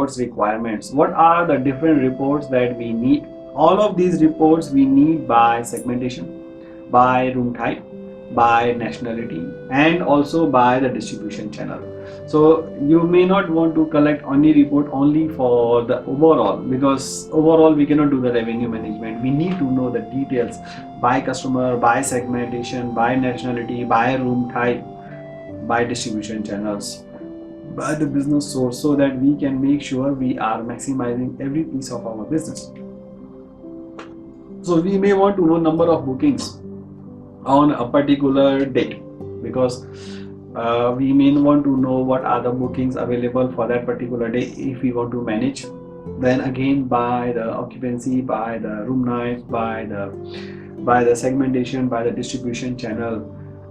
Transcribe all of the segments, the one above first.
reports requirements. What are the different reports that we need? All of these reports we need by segmentation, by room type, by nationality, and also by the distribution channel. So you may not want to collect only report only for the overall, because overall we cannot do the revenue management. We need to know the details by customer, by segmentation, by nationality, by room type, by distribution channels, by the business source, so that we can make sure we are maximizing every piece of our business. So we may want to know number of bookings on a particular date, because we may want to know what are the bookings available for that particular day if we want to manage. Then again, by the occupancy, by the room nights, by the segmentation, by the distribution channel,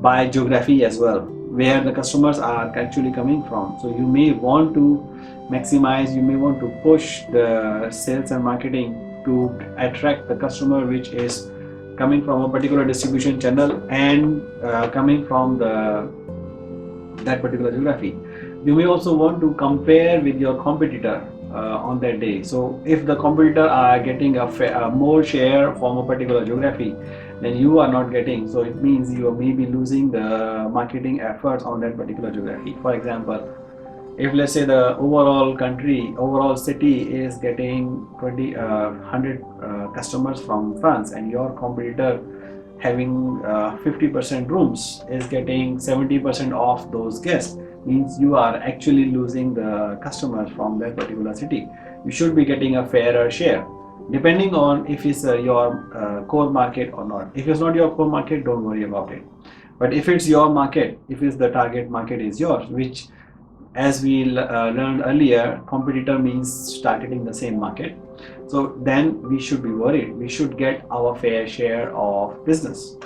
by geography as well, where the customers are actually coming from. So you may want to maximize, you may want to push the sales and marketing to attract the customer which is coming from a particular distribution channel and coming from that particular geography. You may also want to compare with your competitor on that day. So if the competitor are getting a more share from a particular geography, then you are not getting, so it means you may be losing the marketing efforts on that particular geography. For example, if let's say the overall city is getting 100 customers from France, and your competitor having 50% rooms is getting 70% of those guests, means you are actually losing the customers from that particular city. You should be getting a fairer share, depending on if it's your core market or not. If it's not your core market, don't worry about it. But if it's your market, if it's the target market is yours, which, as we learned earlier, competitor means targeting the same market, so then we should be worried. We should get our fair share of business.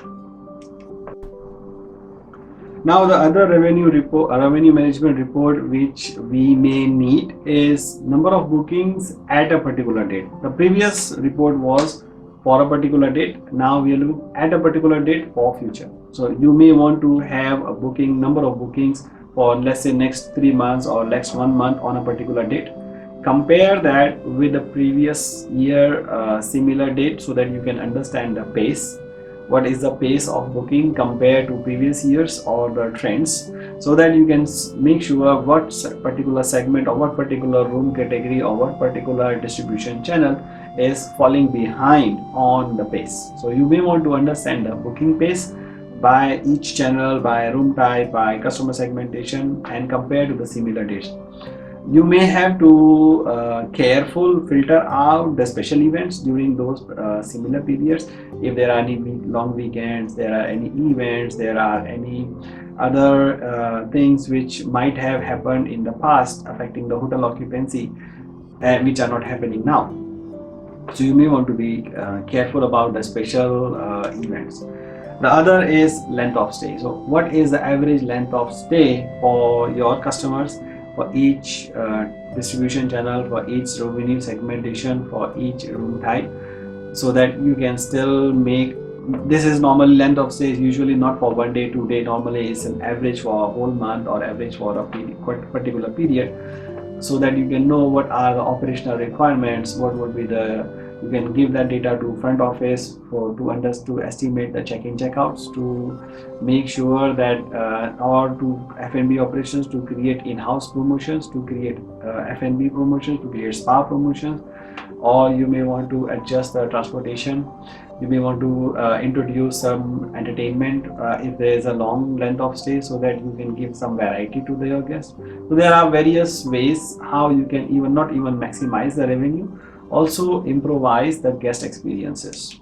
Now the other revenue management report which we may need is number of bookings at a particular date. The previous report was for a particular date. Now we look at a particular date for future. So you may want to have a booking number of bookings for, let's say, next 3 months or next 1 month on a particular date. Compare that with the previous year similar date, so that you can understand the pace. What is the pace of booking compared to previous years, or the trends, so that you can make sure what particular segment or what particular room category or what particular distribution channel is falling behind on the pace. So you may want to understand the booking pace by each channel, by room type, by customer segmentation, and compare to the similar dates. You may have to careful filter out the special events during those similar periods. If there are any long weekends, there are any events, there are any other things which might have happened in the past affecting the hotel occupancy, which are not happening now. So you may want to be careful about the special events. The other is length of stay. So what is the average length of stay for your customers, for each distribution channel, for each revenue segmentation, for each room type, so that you can still make, this is normal length of stay is usually not for 1 day, 2 day, normally it's an average for a whole month or average for a particular period, so that you can know what are the operational requirements, what would be the, you can give that data to front office to estimate the check-in checkouts, to make sure that or to F&B operations, to create in-house promotions, to create F&B promotions, to create spa promotions, or you may want to adjust the transportation. You may want to introduce some entertainment if there is a long length of stay, so that you can give some variety to your guests. So there are various ways how you can not even maximize the revenue, also improvise the guest experiences.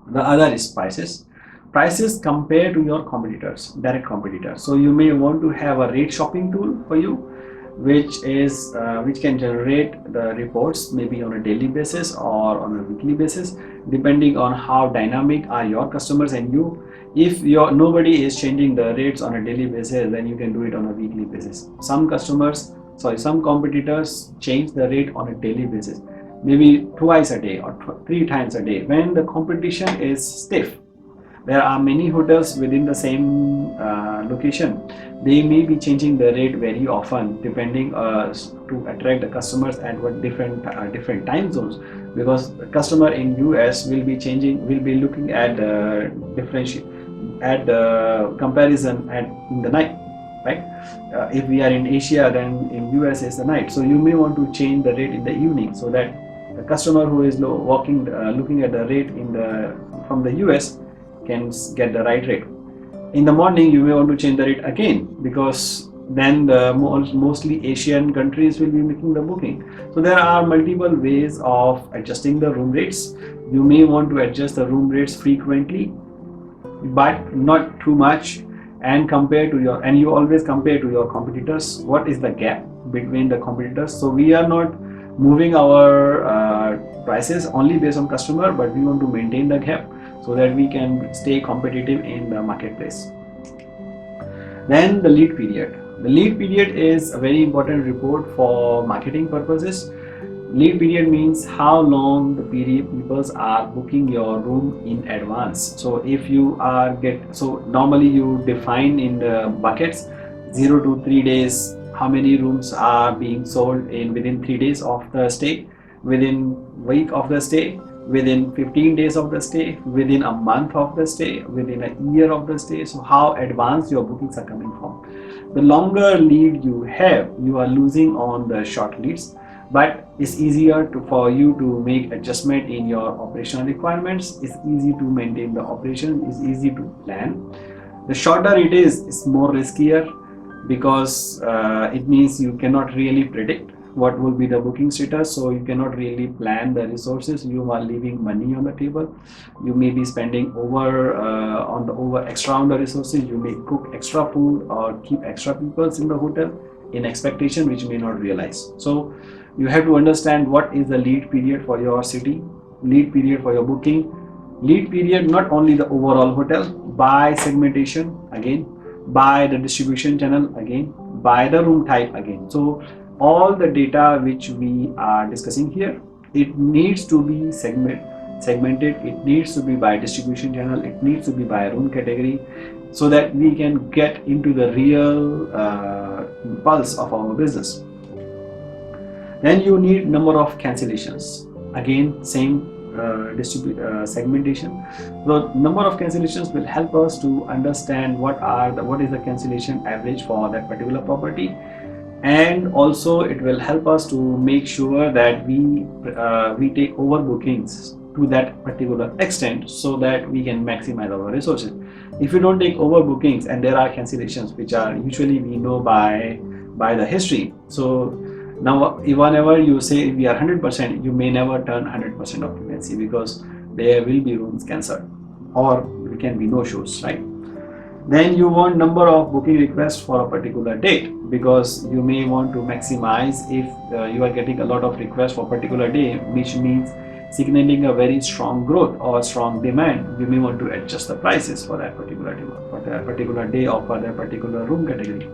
The other is prices compared to your competitors, direct competitors. So you may want to have a rate shopping tool for you, which can generate the reports maybe on a daily basis or on a weekly basis, depending on how dynamic are your customers and you. If nobody is changing the rates on a daily basis, then you can do it on a weekly basis. Some competitors change the rate on a daily basis, maybe twice a day or 3 times a day. When the competition is stiff, There are many hotels within the same location. They may be changing the rate very often, depending to attract the customers at what different time zones. Because the customer in US will be looking at comparison at in the night, right? If we are in Asia, then in US is the night. So you may want to change the rate in the evening, so that the customer who is looking at the rate from the US can get the right rate. In the morning, you may want to change the rate again, because then the mostly Asian countries will be making the booking. So there are multiple ways of adjusting the room rates. You may want to adjust the room rates frequently, but not too much, and you always compare to your competitors. What is the gap between the competitors? So we are not moving our prices only based on customer, but we want to maintain the gap so that we can stay competitive in the marketplace. Then the lead period. The lead period is a very important report for marketing purposes. Lead period means how long the period people are booking your room in advance. So if you are normally you define in the buckets 0 to 3 days how many rooms are being sold within 3 days of the stay, within week of the stay, within 15 days of the stay, within a month of the stay, within a year of the stay. So how advanced your bookings are coming from. The longer lead you have, you are losing on the short leads, but it's easier for you to make adjustment in your operational requirements. It's easy to maintain the operation, it's easy to plan. The shorter it is, it's more riskier, because it means you cannot really predict what will be the booking status, so you cannot really plan the resources. You are leaving money on the table. You may be spending extra on the resources. You may cook extra food or keep extra people in the hotel in expectation which may not realize. So you have to understand what is the lead period for your city, lead period for your booking, lead period not only the overall hotel, by segmentation again, by the distribution channel again, by the room type again. So all the data which we are discussing here, it needs to be segmented, it needs to be by distribution channel, it needs to be by room category, so that we can get into the real pulse of our business. Then you need number of cancellations. Again, same segmentation. So number of cancellations will help us to understand what is the cancellation average for that particular property, and also it will help us to make sure that we take overbookings to that particular extent, so that we can maximize our resources. If you don't take overbookings and there are cancellations, which are usually we know by the history. So now, whenever you say we are 100%, you may never turn 100% occupancy, because there will be rooms cancelled, or there can be no shows, right? Then you want number of booking requests for a particular date, because you may want to maximize if you are getting a lot of requests for a particular day, which means signaling a very strong growth or strong demand. You may want to adjust the prices for that particular demand, for that particular day, or for that particular room category.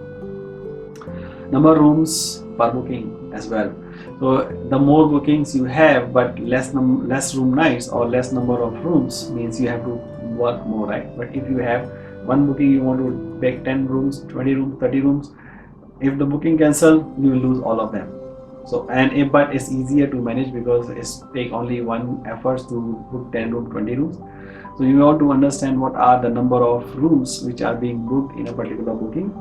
Number of rooms per booking as well. So the more bookings you have, but less room nights or less number of rooms, means you have to work more, right? But if you have one booking, you want to take 10 rooms, 20 rooms, 30 rooms. If the booking cancel, you will lose all of them. So but it's easier to manage, because it's take only one effort to book 10 rooms, 20 rooms. So you want to understand what are the number of rooms which are being booked in a particular booking.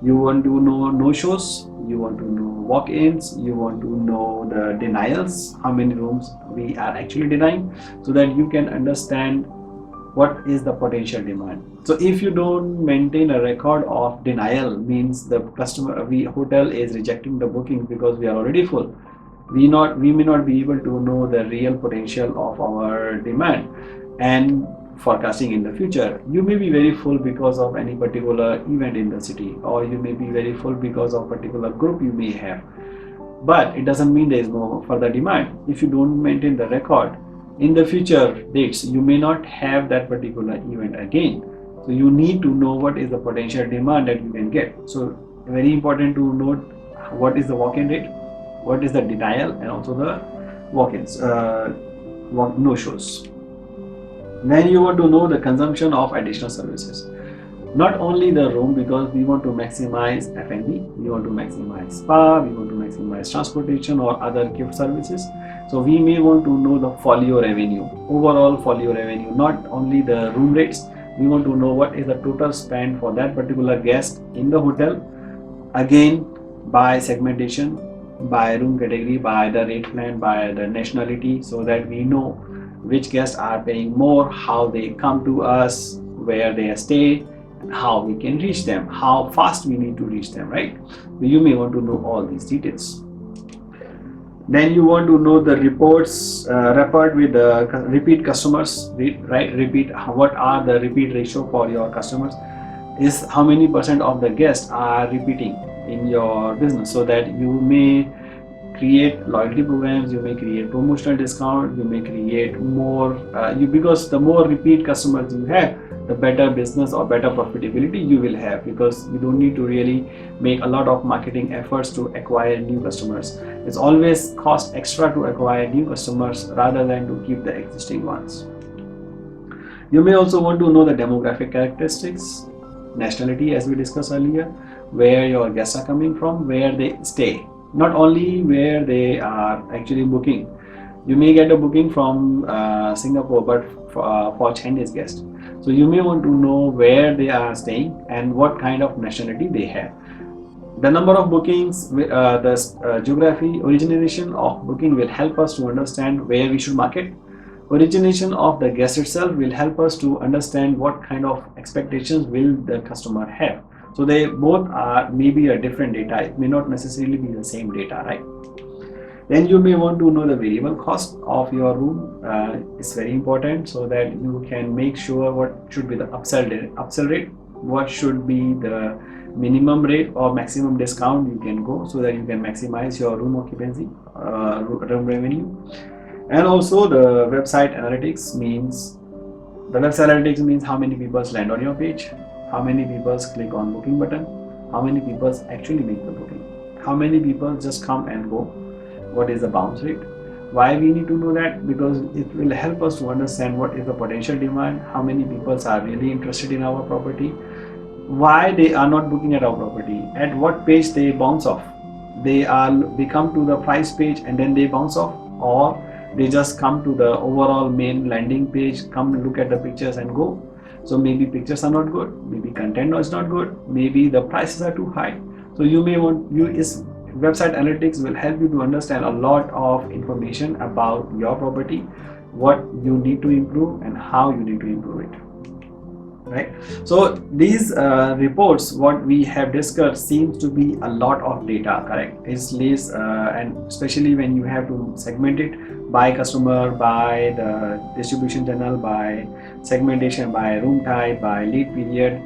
You want to know no-shows, you want to know walk-ins, you want to know the denials, how many rooms we are actually denying, so that you can understand what is the potential demand. So if you don't maintain a record of denial, means the hotel is rejecting the booking because we are already full. We may not be able to know the real potential of our demand and forecasting in the future. You may be very full because of any particular event in the city, or you may be very full because of particular group you may have, but it doesn't mean there is no further demand. If you don't maintain the record, in the future dates you may not have that particular event again. So you need to know what is the potential demand that you can get. So very important to note what is the walk-in rate, what is the denial, and also the walk-ins, no shows. Then you want to know the consumption of additional services. Not only the room, because we want to maximize F&B, we want to maximize spa, we want to maximize transportation or other gift services. So we may want to know the folio revenue, overall folio revenue, not only the room rates. We want to know what is the total spend for that particular guest in the hotel, again by segmentation, by room category, by the rate plan, by the nationality, so that we know which guests are paying more, how they come to us, where they stay, and how we can reach them, how fast we need to reach them, right? So you may want to know all these details. Then you want to know the reports report with the repeat customers, right? Repeat, what are the repeat ratio for your customers, is how many percent of the guests are repeating in your business, so that you may create loyalty programs, you may create promotional discount, you may create more because the more repeat customers you have, the better business or better profitability you will have, because you don't need to really make a lot of marketing efforts to acquire new customers. It's always cost extra to acquire new customers rather than to keep the existing ones. You may also want to know the demographic characteristics, nationality, as we discussed earlier, where your guests are coming from, where they stay, not only where they are actually booking. You may get a booking from Singapore, but for Chinese guests. So you may want to know where they are staying and what kind of nationality they have. The number of bookings, the geography, origination of booking will help us to understand where we should market. Origination of the guest itself will help us to understand what kind of expectations will the customer have. So they both are maybe a different data. It may not necessarily be the same data, right? Then you may want to know the variable cost of your room. It's very important, so that you can make sure what should be the upsell rate, what should be the minimum rate or maximum discount you can go, so that you can maximize your room occupancy, room revenue. And also the website analytics means how many people land on your page, how many people click on booking button, how many people actually make the booking, how many people just come and go, what is the bounce rate. Why we need to know that? Because it will help us to understand what is the potential demand, how many people are really interested in our property, why they are not booking at our property, at what page they bounce off. They come to the price page and then they bounce off, or they just come to the overall main landing page, come look at the pictures and go. So maybe pictures are not good, maybe content is not good, maybe the prices are too high. So you may want website analytics will help you to understand a lot of information about your property, what you need to improve and how you need to improve it, right? So these reports, what we have discussed, seems to be a lot of data, correct? It's less, and especially when you have to segment it by customer, by the distribution channel, by segmentation, by room type, by lead period.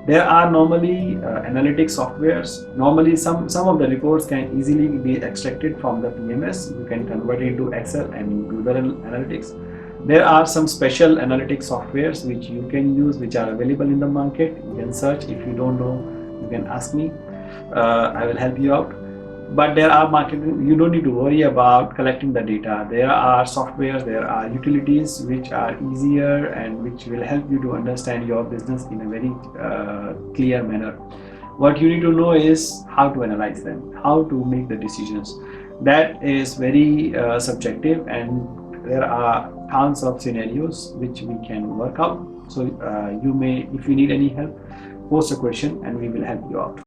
There are normally analytics softwares. Normally some of the reports can easily be extracted from the PMS. You can convert it into Excel and do the analytics. There are some special analytics softwares which you can use, which are available in the market. You can search. If you don't know, you can ask me. I will help you out. But there are marketing, you don't need to worry about collecting the data. There are softwares, there are utilities which are easier and which will help you to understand your business in a very clear manner. What you need to know is how to analyze them, how to make the decisions. That is very subjective, and there are tons of scenarios which we can work out. So you may, if you need any help, post a question and we will help you out.